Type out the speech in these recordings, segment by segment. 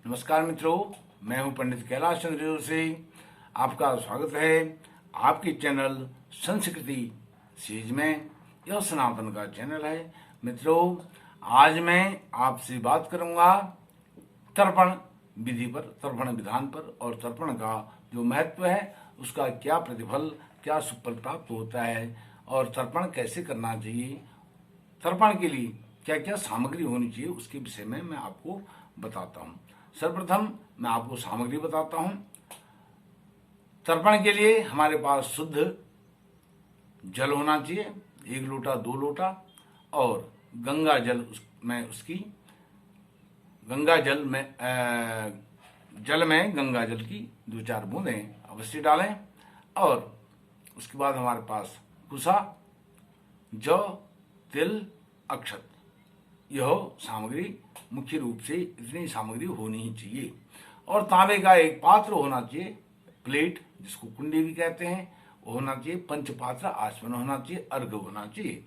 नमस्कार मित्रों, मैं हूं पंडित कैलाश चंद्र जोशी। आपका स्वागत है आपके चैनल संस्कृति सीरीज में। यह सनातन का चैनल है। मित्रों, आज मैं आपसे बात करूंगा तर्पण विधि पर, तर्पण विधान पर, और तर्पण का जो महत्व है, उसका क्या प्रतिफल, क्या सुफल प्राप्त होता है, और तर्पण कैसे करना चाहिए, तर्पण के लिए क्या क्या सामग्री होनी चाहिए, उसके विषय में मैं आपको बताता हूं। सर्वप्रथम मैं आपको सामग्री बताता हूं। तर्पण के लिए हमारे पास शुद्ध जल होना चाहिए, 1 लोटा 2 लोटा, और गंगा जल में उसकी गंगा जल में जल में गंगा जल की 2-4 बूंदें अवश्य डालें। और उसके बाद हमारे पास कुसा, जौ, तिल, अक्षत, यह सामग्री मुख्य रूप से इतनी सामग्री होनी ही चाहिए। और तांबे का एक पात्र होना चाहिए, प्लेट जिसको कुंडी भी कहते हैं, वो होना चाहिए। पंचपात्र आचमन होना चाहिए, अर्घ होना चाहिए,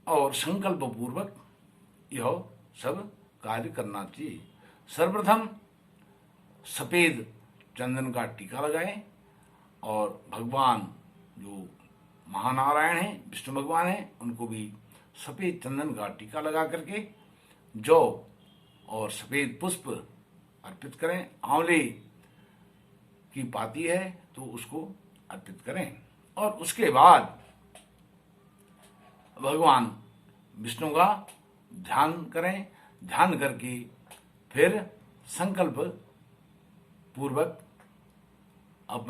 और संकल्प पूर्वक यह सब कार्य करना चाहिए। सर्वप्रथम सफेद चंदन का टीका लगाएं, और भगवान जो महानारायण हैं, विष्णु भगवान हैं, उनको भी सफेद चंदन का टीका लगा करके जौ और सफेद पुष्प अर्पित करें। आंवले की पाती है तो उसको अर्पित करें। और उसके बाद भगवान विष्णु का ध्यान करें। ध्यान करके फिर संकल्प पूर्वक अब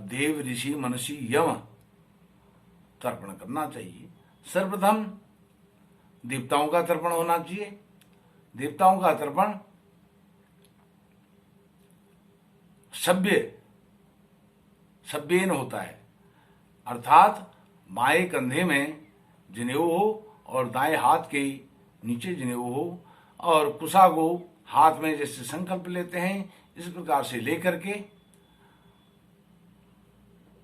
देव, ऋषि, मनुष्य, यम तर्पण करना चाहिए। सर्वप्रथम देवताओं का तर्पण होना चाहिए। देवताओं का तर्पण सभ्येन होता है, अर्थात बाएं कंधे में जनेऊ हो और दाएं हाथ के नीचे जनेऊ हो, और कुसा को हाथ में जैसे संकल्प लेते हैं, इस प्रकार से लेकर के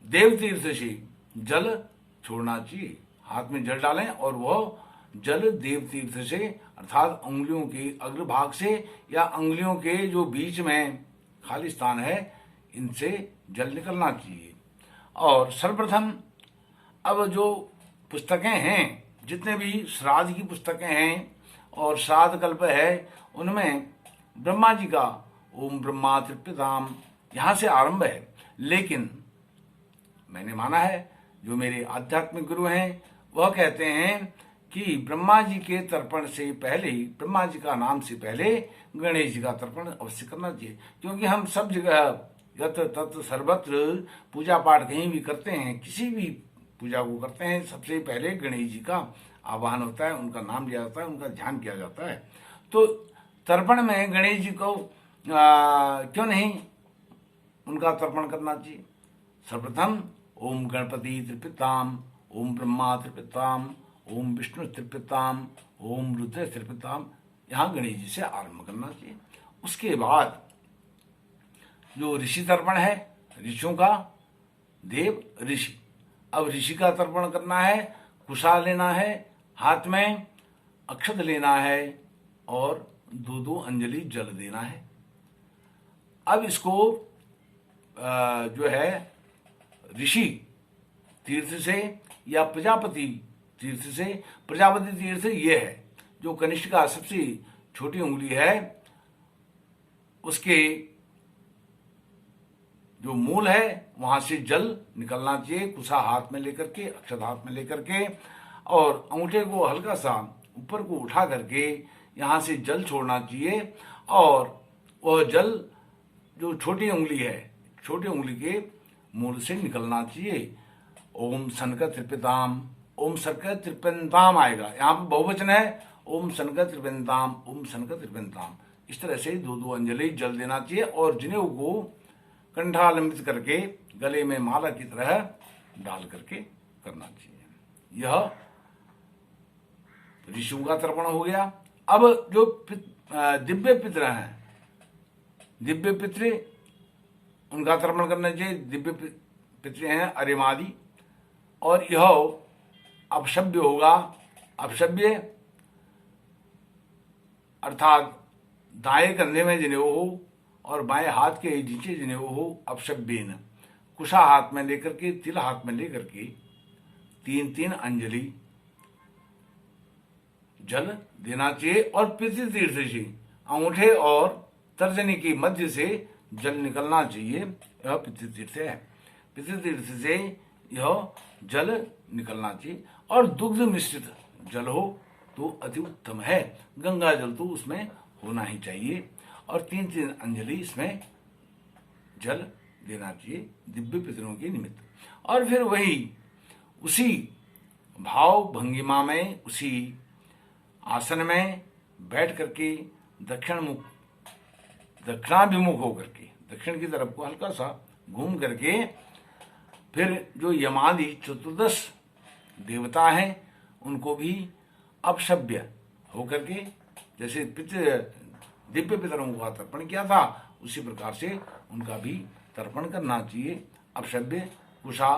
देव तीर्थ से जल छोड़ना चाहिए। हाथ में जल डालें और वह जल देव तीर्थ से, अर्थात अंगुलियों के अग्रभाग से या अंगुलियों के जो बीच में खाली स्थान है, इनसे जल निकलना चाहिए। और सर्वप्रथम अब जो पुस्तकें हैं, जितने भी श्राद्ध की पुस्तकें हैं और श्राद्ध कल्प है, उनमें ब्रह्मा जी का ओम ब्रह्मा तृप्यताम यहाँ से आरंभ है। लेकिन मैंने माना है, जो मेरे आध्यात्मिक गुरु हैं वह कहते हैं कि ब्रह्मा जी के तर्पण से पहले ही, ब्रह्मा जी का नाम से पहले गणेश जी का तर्पण अवश्य करना चाहिए। क्योंकि हम सब जगह यत्र तत्र सर्वत्र पूजा पाठ कहीं भी करते हैं, किसी भी पूजा को करते हैं, सबसे पहले गणेश जी का आवाहन होता है, उनका नाम लिया जाता है, उनका ध्यान किया जाता है। तो तर्पण में गणेश जी को क्यों नहीं उनका तर्पण करना चाहिए। सर्वप्रथम ओम गणपति त्रिपिताम, ओम ब्रह्मा त्रिपिताम, ओम विष्णु त्रिपिताम, ओम रुद्र त्रिपिताम, यहाँ गणेश जी से आरंभ करना चाहिए। उसके बाद जो ऋषि तर्पण है, ऋषियों का देव ऋषि, अब ऋषि का तर्पण करना है। कुशा लेना है हाथ में, अक्षत लेना है, और 2-2 अंजलि जल देना है। अब इसको जो है ऋषि तीर्थ से या प्रजापति तीर्थ से, प्रजापति तीर्थ ये है जो कनिष्ठ का सबसे छोटी उंगली है, उसके जो मूल है वहां से जल निकलना चाहिए। कुसा हाथ में लेकर के, अक्षत हाथ में लेकर के, और अंगूठे को हल्का सा ऊपर को उठा करके यहां से जल छोड़ना चाहिए। और वह जल जो छोटी उंगली है, छोटी उंगली के मूल से निकलना चाहिए। ओम सनक त्रिपिताम, ओम सनक त्रिपिताम आएगा, यहाँ पर बहुवचन है, ओम सनक त्रिपिताम, ओम सनक त्रिपिताम। इस तरह से 2-2 अंजलि जल देना चाहिए, और जनेऊ को कंठालंबित करके गले में माला की तरह डाल करके करना चाहिए। यह ऋषियों का तर्पण हो गया। अब जो दिव्य पितृ हैं, दिव्य पितृ, उनका तर्पण करना चाहिए। दिव्य पितृ हैं अरिमादि, और यह अपशब्य होगा। अपशब्य अर्थात दाएं कंधे में जनेऊ हो और बाएं हाथ के नीचे जनेऊ हो अपशब्देन, कुशा हाथ में लेकर के, तिल हाथ में लेकर के 3-3 अंजलि जल देना चाहिए। और पितृतीर्थ से अंगूठे और तर्जनी के मध्य से जल निकलना चाहिए। यह पितृतीर्थ है। पितृतीर्थ से यह जल निकलना चाहिए। और दुग्ध मिश्रित जल हो तो अति उत्तम है। गंगा जल तो उसमें होना ही चाहिए। और 3-3 अंजलि इसमें जल देना चाहिए दिव्य पितरों के निमित्त। और फिर वही उसी भाव भंगिमा में, उसी आसन में बैठ करके दक्षिणाभिमुख होकर के, दक्षिण की तरफ को हल्का सा घूम करके, फिर जो यमादि चतुर्दश देवता हैं उनको भी अपशब्य होकर के, जैसे दिव्य पितरों का तर्पण किया था उसी प्रकार से उनका भी तर्पण करना चाहिए। अपशब्य, कुशा,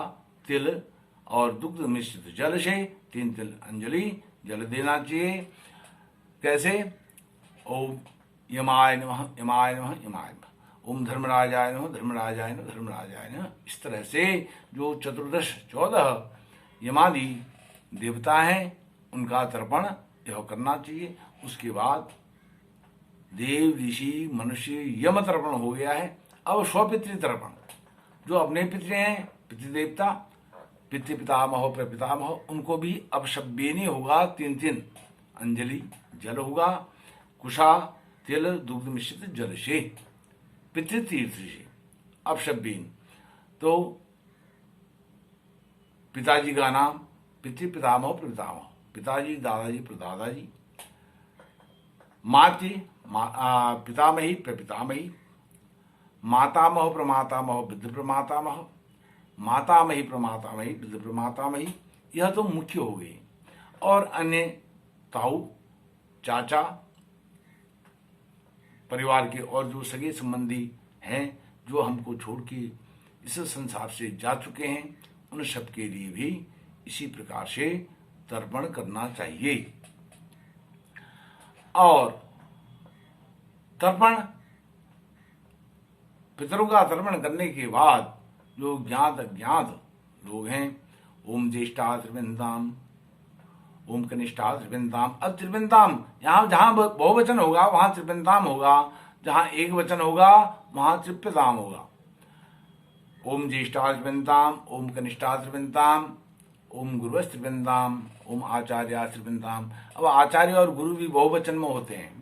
तिल और दुग्ध मिश्रित जल से 3 अंजलि जल देना चाहिए। कैसे? ओम यमाय नमः, यमाय नमः, यमाय नमः। ओम धर्मराजाय नमः, धर्मराजाय नमः, धर्मराजाय नमः। इस तरह से जो 14 यमादि देवता हैं उनका तर्पण यह करना चाहिए। उसके बाद देव, ऋषि, मनुष्य, यम तर्पण हो गया है। अब स्वपितृ तर्पण, जो अपने पितृ हैं, पितृदेवता, पितृ पितामह, प्रपितामह, उनको भी अपशब्देनी होगा। 3-3 अंजलि जल होगा, कुशा, तिल, दुग्ध मिश्रित जल से, पितृतीर्थ से अपशब्देन। तो पिताजी का नाम पितृ पितामह, प्रपितामह, पिताजी, दादाजी, प्रदादाजी, मातृ, पितामही, प्रपितामही, मातामह, प्रमातामह, वृद्ध प्रमातामह, मातामही, प्रमातामही, वृद्ध प्रमातामही, यह तो मुख्य हो गई। और अन्य ताऊ, चाचा, परिवार के और जो सगे संबंधी हैं जो हमको छोड़ के इस संसार से जा चुके हैं, उन सब के लिए भी इसी प्रकार से तर्पण करना चाहिए। और तर्पण, पितरों का तर्पण करने के बाद जो ज्ञात अज्ञात लोग हैं, ओम ज्येष्ठा त्रिविंदाम, ओम कनिष्ठा त्रिविंदाम। अब त्रिविंदाम यहाँ जहां बहुवचन होगा वहां त्रिविंदाम होगा, जहां एक वचन होगा वहां त्रिप्यताम होगा। ओम ज्येष्ठा त्रिविंदाम, ओम कनिष्ठा त्रिविंदाम, ओम गुरुवस् त्रिविंदाम, ओम आचार्य त्रिविंदाम। अब आचार्य और गुरु भी बहुवचन में होते हैं।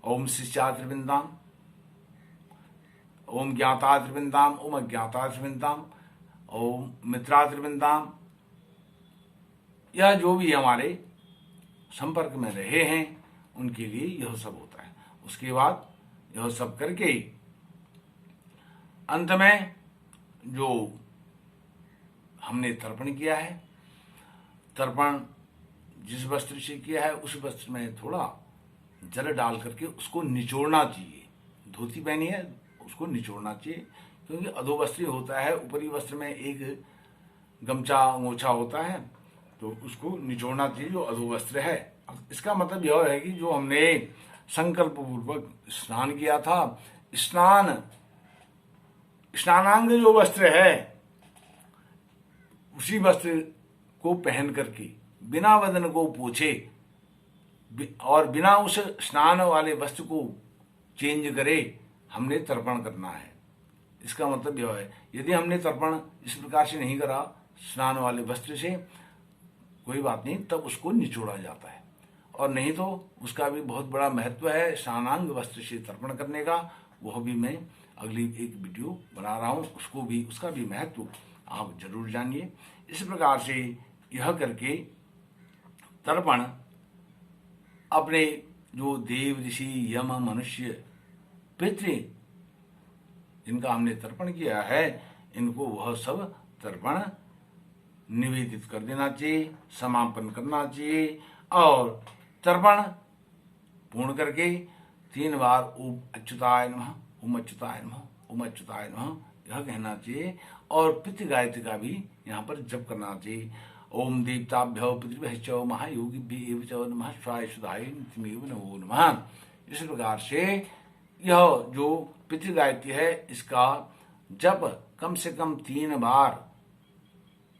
ओम शिष्या त्रिविंदाम, ओम ज्ञाता त्रिविंदाम, ओम अज्ञाता त्रिविंदाम, ओम मित्रा त्रिविंदाम। यह जो भी हमारे संपर्क में रहे हैं उनके लिए यह सब होता है। उसके बाद यह सब करके अंत में जो हमने तर्पण किया है, तर्पण जिस वस्त्र से किया है उस वस्त्र में थोड़ा जल डाल करके उसको निचोड़ना चाहिए। धोती पहनी है उसको निचोड़ना चाहिए, क्योंकि अधोवस्त्री होता है, ऊपरी वस्त्र में एक गमछा मोछा होता है, तो उसको निचोड़ना चाहिए जो अधोवस्त्र है। इसका मतलब यह है कि जो हमने संकल्प पूर्वक स्नान किया था, स्नानांग जो वस्त्र है उसी वस्त्र को पहन करके बिना बदन को पोछे और बिना उस स्नान वाले वस्त्र को चेंज करे हमने तर्पण करना है। इसका मतलब यह है, यदि हमने तर्पण इस प्रकार से नहीं करा स्नान वाले वस्त्र से, कोई बात नहीं, तब उसको निचोड़ा जाता है। और नहीं तो उसका भी बहुत बड़ा महत्व है स्नानांग वस्त्र से तर्पण करने का। वह भी मैं अगली एक वीडियो बना रहा हूँ, उसका भी महत्व आप जरूर जानिए। इस प्रकार से यह करके तर्पण अपने जो देव, ऋषि, यम, मनुष्य, पितृ जिनका हमने तर्पण किया है, इनको वह सब तर्पण निवेदित कर देना चाहिए, समापन करना चाहिए। और तर्पण पूर्ण करके 3 बार ओम अच्युताय नमः, ओम अच्युताय नमः, ओम अच्युताय नमः यह कहना चाहिए। और पितृ गायत्री का भी यहाँ पर जप करना चाहिए। ओम देवताभ्यो पितृभ्यश्च महायोगिभ्यो एव च नमः शिवाय सुधाय नित्यमेव नमो नमः। इस प्रकार से यह जो पितृगायत्री है इसका जप कम से कम 3 बार,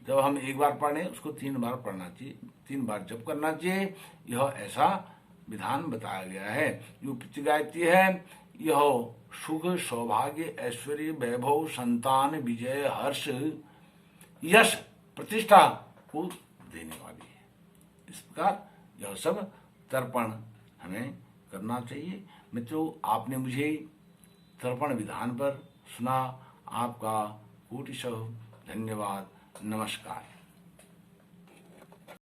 जब हम एक बार पढ़ें उसको 3 बार पढ़ना चाहिए, 3 बार जप करना चाहिए। यह ऐसा विधान बताया गया है। जो पितृगायत्री है यह सुख, सौभाग्य, ऐश्वर्य, वैभव, संतान, विजय, हर्ष, यश, प्रतिष्ठा को देने वाली है। इस प्रकार यह सब तर्पण हमें करना चाहिए। मित्रों, आपने मुझे तर्पण विधान पर सुना, आपका कोटिशः धन्यवाद। नमस्कार।